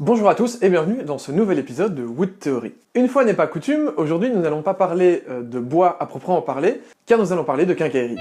Bonjour à tous et bienvenue dans ce nouvel épisode de Wood Theory. Une fois n'est pas coutume, aujourd'hui nous n'allons pas parler de bois à proprement parler, car nous allons parler de quincaillerie.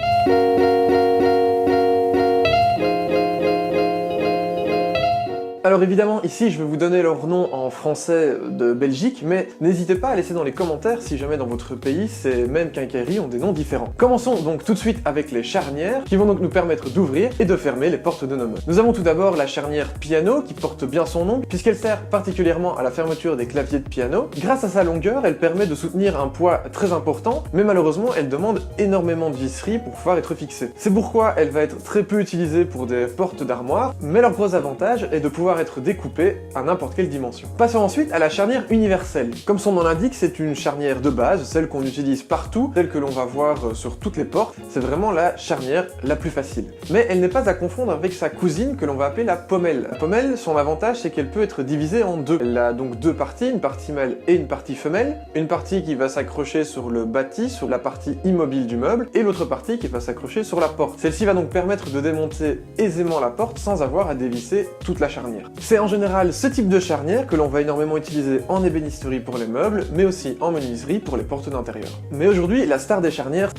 Alors évidemment, ici je vais vous donner leur nom en français de Belgique, mais n'hésitez pas à laisser dans les commentaires si jamais dans votre pays ces mêmes quincailleries ont des noms différents. Commençons donc tout de suite avec les charnières, qui vont donc nous permettre d'ouvrir et de fermer les portes de nos meubles. Nous avons tout d'abord la charnière piano, qui porte bien son nom, puisqu'elle sert particulièrement à la fermeture des claviers de piano. Grâce à sa longueur, elle permet de soutenir un poids très important, mais malheureusement elle demande énormément de visserie pour pouvoir être fixée. C'est pourquoi elle va être très peu utilisée pour des portes d'armoire, mais leur gros avantage est de pouvoir être découpée à n'importe quelle dimension. Passons ensuite à la charnière universelle. Comme son nom l'indique, c'est une charnière de base, celle qu'on utilise partout, celle que l'on va voir sur toutes les portes. C'est vraiment la charnière la plus facile. Mais elle n'est pas à confondre avec sa cousine que l'on va appeler la pommelle. La pommelle, son avantage, c'est qu'elle peut être divisée en deux. Elle a donc deux parties, une partie mâle et une partie femelle. Une partie qui va s'accrocher sur le bâti, sur la partie immobile du meuble, et l'autre partie qui va s'accrocher sur la porte. Celle-ci va donc permettre de démonter aisément la porte sans avoir à dévisser toute la charnière. C'est en général ce type de charnière que l'on va énormément utiliser en ébénisterie pour les meubles, mais aussi en menuiserie pour les portes d'intérieur. Mais aujourd'hui, la star des charnières,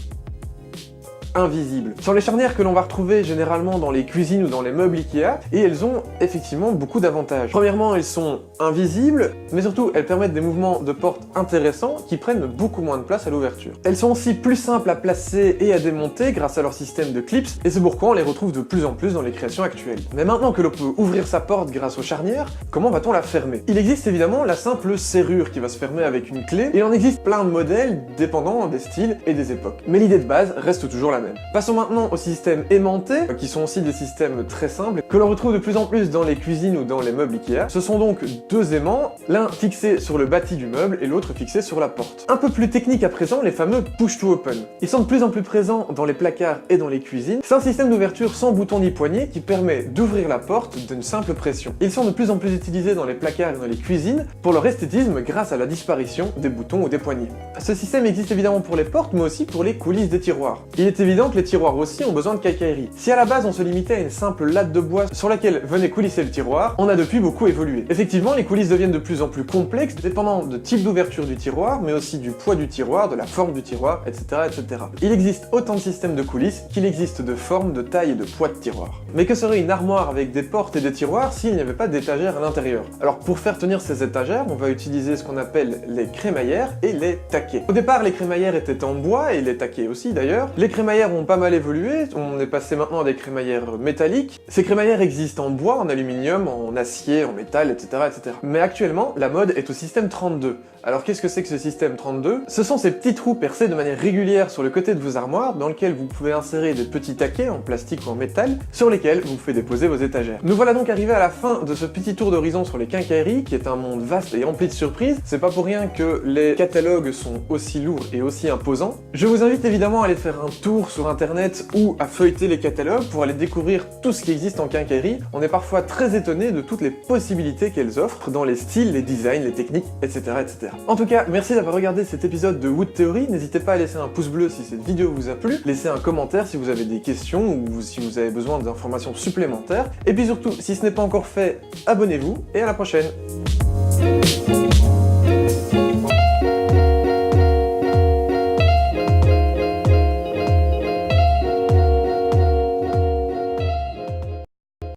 invisibles. Ce sont les charnières que l'on va retrouver généralement dans les cuisines ou dans les meubles Ikea, et elles ont effectivement beaucoup d'avantages. Premièrement, elles sont invisibles, mais surtout elles permettent des mouvements de porte intéressants qui prennent beaucoup moins de place à l'ouverture. Elles sont aussi plus simples à placer et à démonter grâce à leur système de clips, et c'est pourquoi on les retrouve de plus en plus dans les créations actuelles. Mais maintenant que l'on peut ouvrir sa porte grâce aux charnières, comment va-t-on la fermer? Il existe évidemment la simple serrure qui va se fermer avec une clé, et il en existe plein de modèles dépendant des styles et des époques. Mais l'idée de base reste toujours la même. Passons maintenant aux systèmes aimantés, qui sont aussi des systèmes très simples, que l'on retrouve de plus en plus dans les cuisines ou dans les meubles Ikea. Ce sont donc deux aimants, l'un fixé sur le bâti du meuble et l'autre fixé sur la porte. Un peu plus technique à présent, les fameux push to open. Ils sont de plus en plus présents dans les placards et dans les cuisines. C'est un système d'ouverture sans bouton ni poignée qui permet d'ouvrir la porte d'une simple pression. Ils sont de plus en plus utilisés dans les placards et dans les cuisines pour leur esthétisme grâce à la disparition des boutons ou des poignées. Ce système existe évidemment pour les portes, mais aussi pour les coulisses des tiroirs. Il est évident que les tiroirs aussi ont besoin de quincaillerie. Si à la base on se limitait à une simple latte de bois sur laquelle venait coulisser le tiroir, on a depuis beaucoup évolué. Effectivement, les coulisses deviennent de plus en plus complexes, dépendant de type d'ouverture du tiroir, mais aussi du poids du tiroir, de la forme du tiroir, etc., etc. Il existe autant de systèmes de coulisses qu'il existe de formes, de taille et de poids de tiroir. Mais que serait une armoire avec des portes et des tiroirs s'il n'y avait pas d'étagères à l'intérieur? Alors pour faire tenir ces étagères, on va utiliser ce qu'on appelle les crémaillères et les taquets. Au départ, les crémaillères étaient en bois, et les taquets aussi d'ailleurs. Les crémaillères ont pas mal évolué, on est passé maintenant à des crémaillères métalliques. Ces crémaillères existent en bois, en aluminium, en acier, en métal, etc., etc. Mais actuellement, la mode est au système 32. Alors qu'est-ce que c'est que ce système 32? Ce sont ces petits trous percés de manière régulière sur le côté de vos armoires, dans lesquels vous pouvez insérer des petits taquets en plastique ou en métal, sur lesquels vous pouvez déposer vos étagères. Nous voilà donc arrivés à la fin de ce petit tour d'horizon sur les quincailleries, qui est un monde vaste et rempli de surprises. C'est pas pour rien que les catalogues sont aussi lourds et aussi imposants. Je vous invite évidemment à aller faire un tour sur internet ou à feuilleter les catalogues pour aller découvrir tout ce qui existe en quincaillerie. On est parfois très étonné de toutes les possibilités qu'elles offrent dans les styles, les designs, les techniques, etc., etc. En tout cas, merci d'avoir regardé cet épisode de Wood Theory. N'hésitez pas à laisser un pouce bleu si cette vidéo vous a plu, laissez un commentaire si vous avez des questions ou si vous avez besoin d'informations supplémentaires. Et puis surtout, si ce n'est pas encore fait, abonnez-vous et à la prochaine.